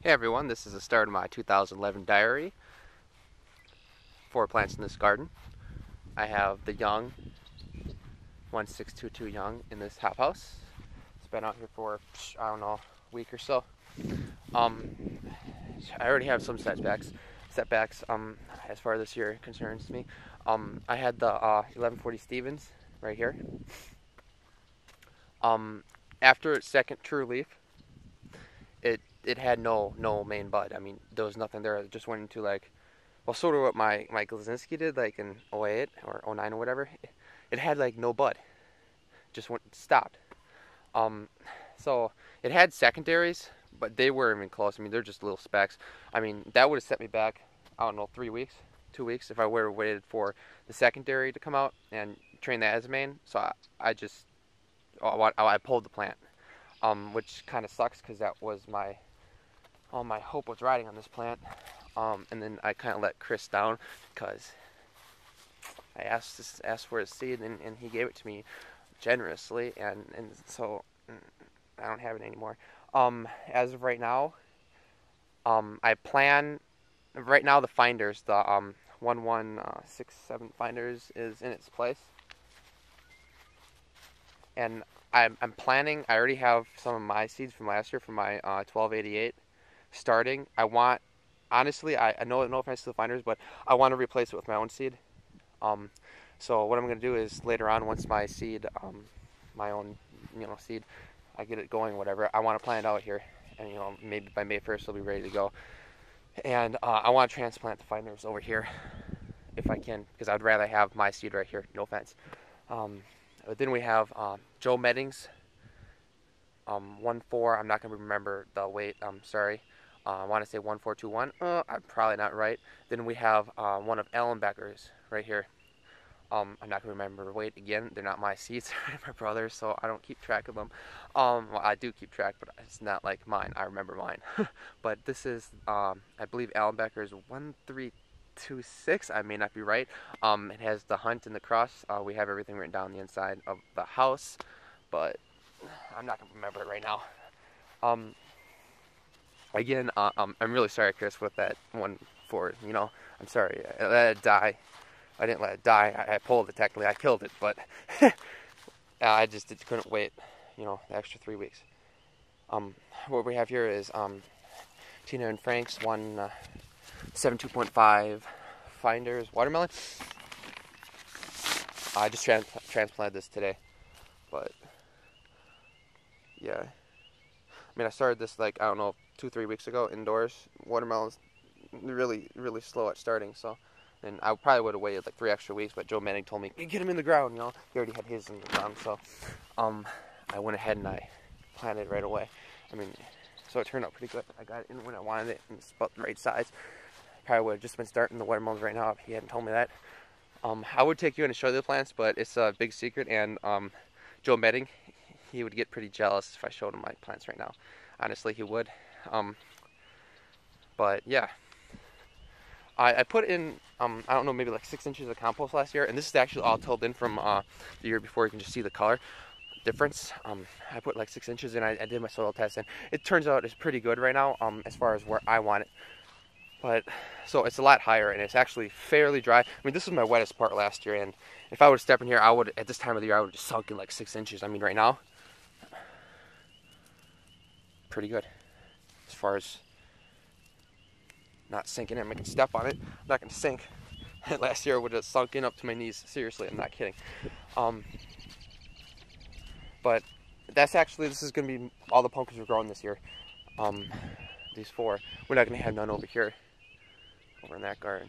Hey everyone, this is the start of my 2011 diary. 4 plants in this garden. I have the young 1622 young in this hothouse. It's been out here for, I don't know, a week or so. Um, I already have some setbacks. As far as this year concerns me. I had the 1140 Stevens right here. After its second true leaf, it had no main bud. I mean, there was nothing there. It just went into like, well, sort of what my Glazinski did, like in '08 or '09 or whatever. It had like no bud, just stopped. Um, so it had secondaries, but they weren't even close. I mean, they're just little specks. I mean, that would have set me back, I don't know, 3 weeks, 2 weeks if I would have waited for the secondary to come out and train that as a main. So I pulled the plant, which kind of sucks because that was all my hope was riding on this plant. And then I kind of let Chris down because I asked for his seed and he gave it to me generously, and so I don't have it anymore. As of right now, I plan right now the finders, the 1167 finders is in its place, and I'm planning. I already have some of my seeds from last year from my 1288 starting. I want, honestly, I know, no offense to the finders, but I want to replace it with my own seed. So what I'm going to do is later on, once my seed, my own, seed, I get it going, whatever, I want to plant it out here, and maybe by May 1st it'll be ready to go. And I want to transplant the finders over here if I can, because I'd rather have my seed right here. No offense. But then we have Joe Meddings, 1-4. I'm not going to remember the weight. I'm sorry. I want to say 1421. I'm probably not right. Then we have one of Alan Becker's right here. I'm not going to remember the weight again. They're not my seeds. They're my brother's, so I don't keep track of them. Well, I do keep track, but it's not like mine. I remember mine. But this is, I believe, Alan Becker's 1326. I may not be right. It has the hunt and the cross. We have everything written down on the inside of the house, but I'm not going to remember it right now. Again, I'm really sorry, Chris, with that 1-4. I'm sorry. I let it die. I didn't let it die. I pulled it technically. I killed it, but I just couldn't wait, the extra 3 weeks. What we have here is Tina and Frank's 72.5 Finders watermelon. I just transplanted this today, but yeah. I mean, I started this like, I don't know, 2-3 weeks ago indoors. Watermelon's really, really slow at starting, so. And I probably would have waited like 3 extra weeks, but Joe Manning told me, get him in the ground, He already had his in the ground, so I went ahead and I planted right away. I mean, so it turned out pretty good. I got it in when I wanted it, and it's about the right size. Probably would have just been starting the watermelons right now if he hadn't told me that. I would take you in and show you the plants, but it's a big secret, and Joe Manning, he would get pretty jealous if I showed him my plants right now. Honestly, he would. But yeah. I put in, I don't know, maybe like 6 inches of compost last year, and this is actually all tilled in from the year before. You can just see the color difference. I put like 6 inches in. I did my soil test, and it turns out it's pretty good right now as far as where I want it. But, so it's a lot higher, and it's actually fairly dry. I mean, this was my wettest part last year, and if I would have stepped in here, I would, at this time of the year, I would have just sunk in like 6 inches. I mean, right now, pretty good as far as not sinking in. I can step on it. I'm not going to sink. Last year I would have sunk in up to my knees. Seriously, I'm not kidding. But this is going to be all the pumpkins we're growing this year. These 4. We're not going to have none over here, over in that garden.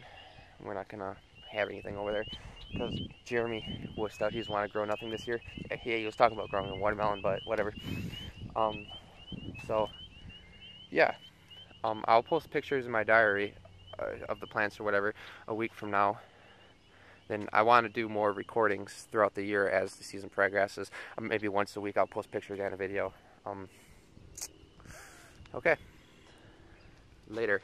We're not going to have anything over there because Jeremy wussed out. He's want to grow nothing this year. He was talking about growing a watermelon, but whatever. So, yeah. I'll post pictures in my diary of the plants or whatever a week from now. Then I want to do more recordings throughout the year as the season progresses. Maybe once a week I'll post pictures and a video. Okay. Later.